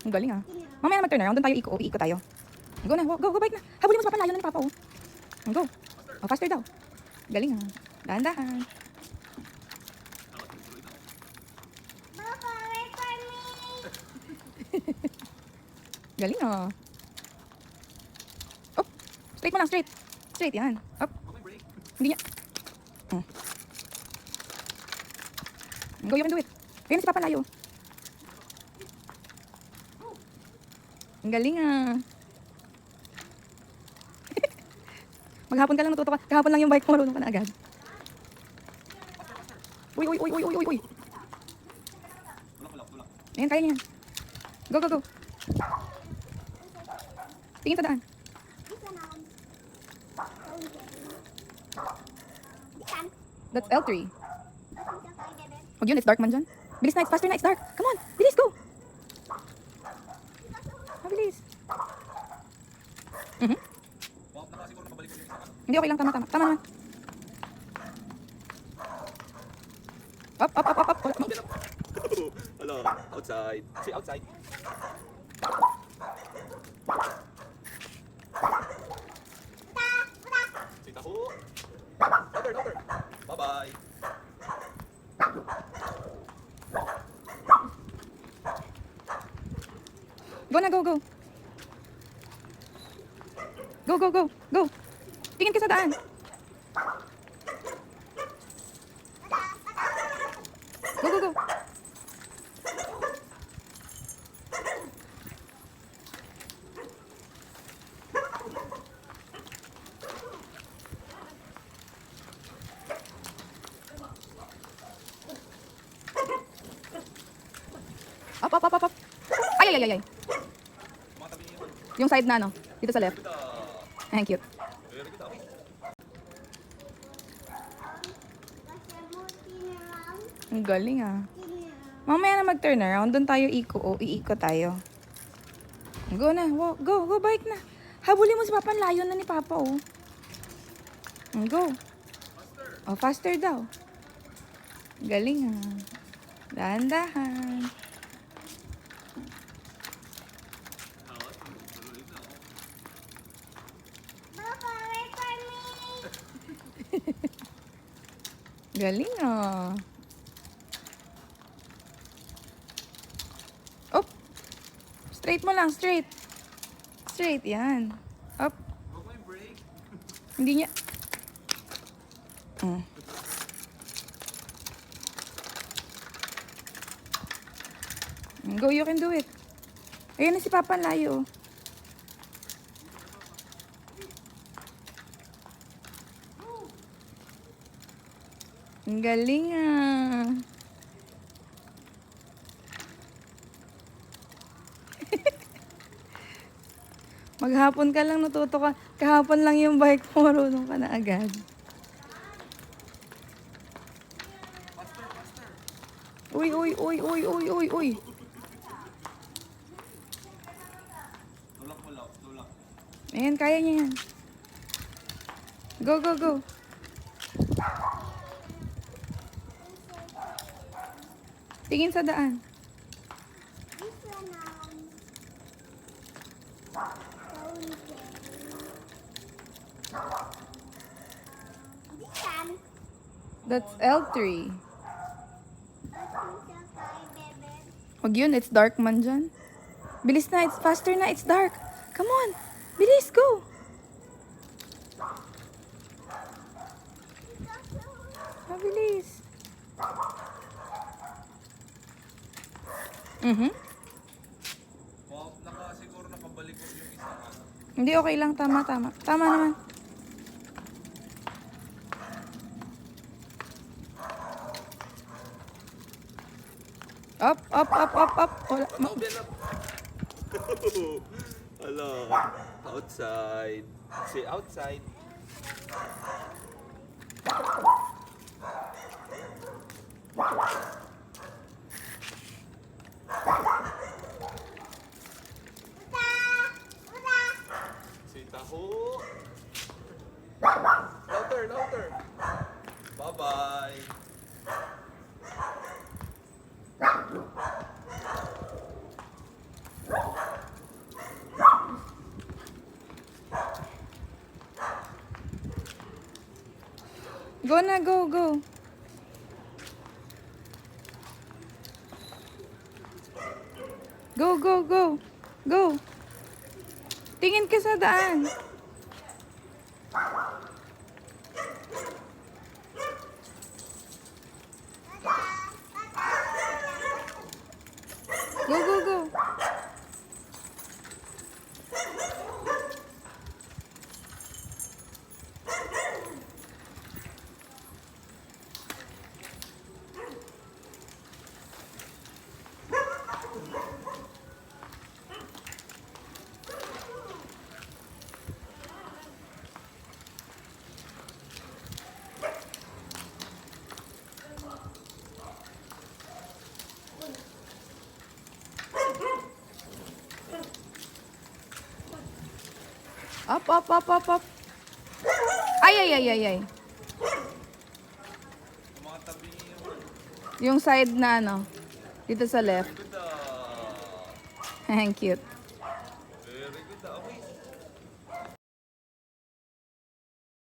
Ang galing ah. Mamaya na mag-turn around. Doon tayo iiko tayo. Go na. Go bike na. Habulin mo sa papa. Layo na ni Papa oh. Go. Oh, faster daw. Galing ah. Dahan-dahan. Papa, wait for me. Galing ah. Up. Straight mo lang, straight. Straight, yan. Up. Hindi niya. Go, you can do it. Kaya na si Papa layo. Ang galing ah. Maghapon ka lang natuto ka. Kahapon lang yung bike mo, marunong ka na agad. Uy. Ayan, kaya niya. Go. Tingin sa daan. That's L3. Huwag yun, it's dark man dyan. Bilis na, it's faster na, it's dark. Come on, bilis, go. Bilis. Hindi, okay lang, tama naman. Up. Hello, outside. See outside. See taho. Louder. Bye-bye. Go na, go. Go. Tingin ka sa daan. Go. Up. Ay. Yung side na, no? Dito sa left. Thank you. Ang galing ah. Mamaya na mag-turn around. Doon tayo iiko tayo. Go na. Go, bike na. Habulin mo si Papa. Layo na ni Papa, oh. Go. Oh, faster daw. Galing ah. Dahan-dahan. Papa, wait for me. Galing ah. Up. Straight mo lang, straight. Straight, yan. Up. Hindi niya. Go, you can do it. Ayan na si Papa ang layo. Ang galing ah. Maghapon ka lang natuto ka. Kahapon lang yung bike mo, marunong ka na agad. Uy. Tulak. Ayan, kaya niya yan. Go. Tingin sa daan. That's L3. Wag yun, it's dark man dyan. Bilis na, it's faster na, it's dark. Come on, bilis, go. Bilis. Siguro nakabalik ko yung isa. Hindi, okay lang, tama. Tama naman. Up. Wala. Hello, outside. See outside. See taho. Louder. Bye-bye. Go na, go, go. Go, go, go. Go. Tingin ka sa daan. Go, go, go. Up, up, up, up, up. Ay, ay, ay, ay, ay. Mga tabi niyo. Yung side na ano, dito sa left. Good. Ang cute.